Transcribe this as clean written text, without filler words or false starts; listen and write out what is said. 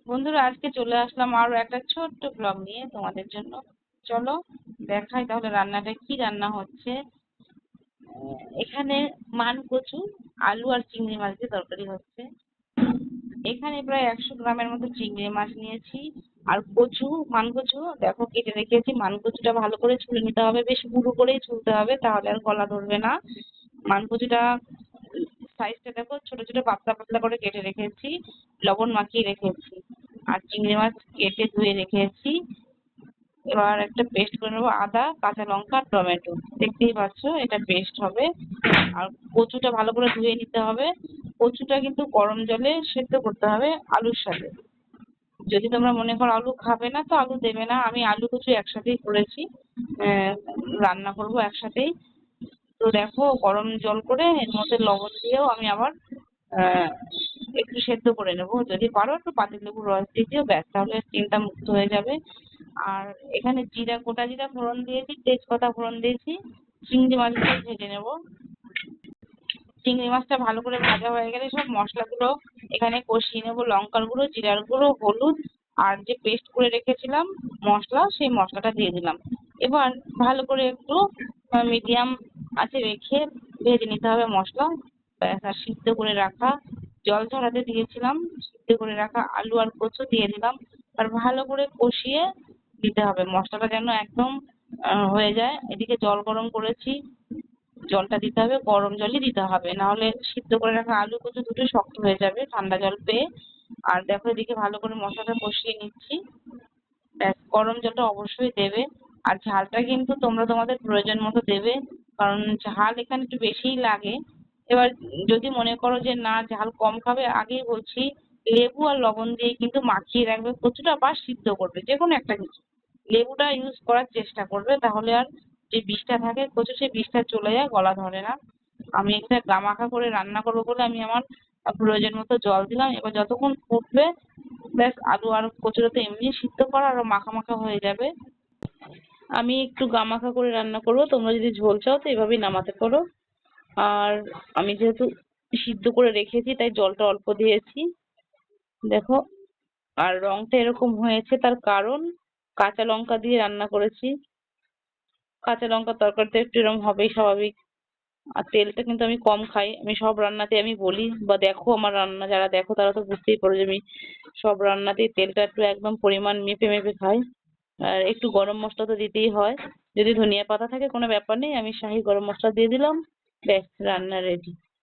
বন্ধুরা, আজকে চলে আসলাম আরো একটা ছোট্ট ব্লগ নিয়ে তোমাদের জন্য। চলো দেখাই তাহলে রান্নাটা কি রান্না হচ্ছে। এখানে মান কচু, আলু আর চিংড়ি মাছ দিয়ে তরকারি হচ্ছে। এখানে প্রায় 100 গ্রামের মতো চিংড়ি মাছ নিয়েছি। আর কচু, মান কচু দেখো কেটে রেখেছি। মান কচুটা ভালো করে ছুলে নিতে হবে, বেশ গুঁড়ো করেই ছুলতে হবে, তাহলে আর গলা ধরবে না। মান কচুটা সাইজটা দেখো, ছোট ছোট পাতলা পাতলা করে কেটে রেখেছি, লবণ মাখিয়ে রেখেছি। আর চিংড়ি মাছ কেটে ধুয়ে রেখেছি। এবার একটা পেস্ট করে নেবো, আদা, কাঁচা লঙ্কা, টমেটো। দেখতেই পাচ্ছ এটা পেস্ট হবে। আর কচুটা ভালো করে ধুয়ে নিতে হবে। কচুটা কিন্তু গরম জলে সেদ্ধ করতে হবে আলুর সাথে। যদি তোমরা মনে করো আলু খাবে না তো আলু দেবে না, আমি আলু কচু একসাথেই করেছি। আহ, রান্না করব একসাথেই। তো দেখো গরম জল করে এর মধ্যে লবণ দিয়েও আমি আবার আহ একটু সেদ্ধ করে নেবো। যদি পারো একটু পাতিলেবুর রস দিয়ে দিও, ব্যাস, তাহলে চিন্তা মুক্ত হয়ে যাবে। আর এখানে জিরা, গোটা জিরা ফোড়ন দিয়েছি, তেজপাতা ফোড়ন দিয়েছি। চিংড়ি মাছগুলো ভেজে নেবো। চিংড়ি মাছটা ভালো করে ভাজা হয়ে গেলে সব মশলাগুলো এখানে কষিয়ে নেবো। লঙ্কার গুঁড়ো, জিরার গুঁড়ো, হলুদ আর যে পেস্ট করে রেখেছিলাম মশলা, সেই মশলাটা দিয়ে দিলাম। এবার ভালো করে একটু মিডিয়াম আঁচে রেখে ভেজে নিতে হবে মশলা। ব্যাস, আর সিদ্ধ করে রাখা, জল ঝরাতে দিয়েছিলাম, সিদ্ধ করে রাখা আলু আর কচু দিয়ে দিলাম। আর ভালো করে কষিয়ে দিতে হবে মশলাটা, যেন একদম হয়ে যায়। এদিকে জল গরম করেছি, জলটা দিতে হবে, গরম জলই দিতে হবে, না হলে সিদ্ধ করে রাখা আলু কচু দুটো শক্ত হয়ে যাবে ঠান্ডা জল পেয়ে। আর দেখো এদিকে ভালো করে মশলাটা কষিয়ে নিচ্ছি। ব্যাস, গরম জলটা অবশ্যই দেবে। আর ঝালটা কিন্তু তোমরা তোমাদের প্রয়োজন মতো দেবে, কারণ ঝাল এখানে একটু বেশিই লাগে। এবার যদি মনে করো যে না ঝাল কম খাবে, আগেই বলছি লেবু আর লবণ দিয়ে কিন্তু মাখিয়ে রাখবে কচুটা বা সিদ্ধ করবে, যে কোনো একটা কিছু। লেবুটা ইউজ করার চেষ্টা করবে, তাহলে আর যে বিষটা থাকে কচু, সেই বিষটা চলে যায়, গলা ধরে না। আমি একটা গামাখা করে রান্না করবো বলে আমি আমার প্রয়োজন মতো জল দিলাম। এবার যতক্ষণ ফুটবে, ব্যাস, আলু আর কচুটা তো এমনি সিদ্ধ করা, আরো মাখা মাখা হয়ে যাবে। আমি একটু গামাখা করে রান্না করবো, তোমরা যদি ঝোল চাও তো এভাবেই নামাতে পারো। আর আমি যেহেতু সিদ্ধ করে রেখেছি তাই জলটা অল্প দিয়েছি, দেখো। আর রংটা এরকম হয়েছে তার কারণ কাঁচা লঙ্কা দিয়ে রান্না করেছি। কাঁচা লঙ্কার তরকারিতে একটু এরকম হবেই, স্বাভাবিক। আর তেলটা কিন্তু আমি কম খাই, আমি সব রান্নাতে আমি বলি, বা দেখো আমার রান্না যারা দেখো তারা তো বুঝতেই পারো যে আমি সব রান্নাতেই তেলটা একটু একদম পরিমাণ মেপে মেপে খাই। আর একটু গরম মশলা তো দিতেই হয়, যদি ধনিয়া পাতা থাকে কোনো ব্যাপার নেই, আমি শাহি গরম মশলা দিয়ে দিলাম, ব্যাস, রান্না রেডি।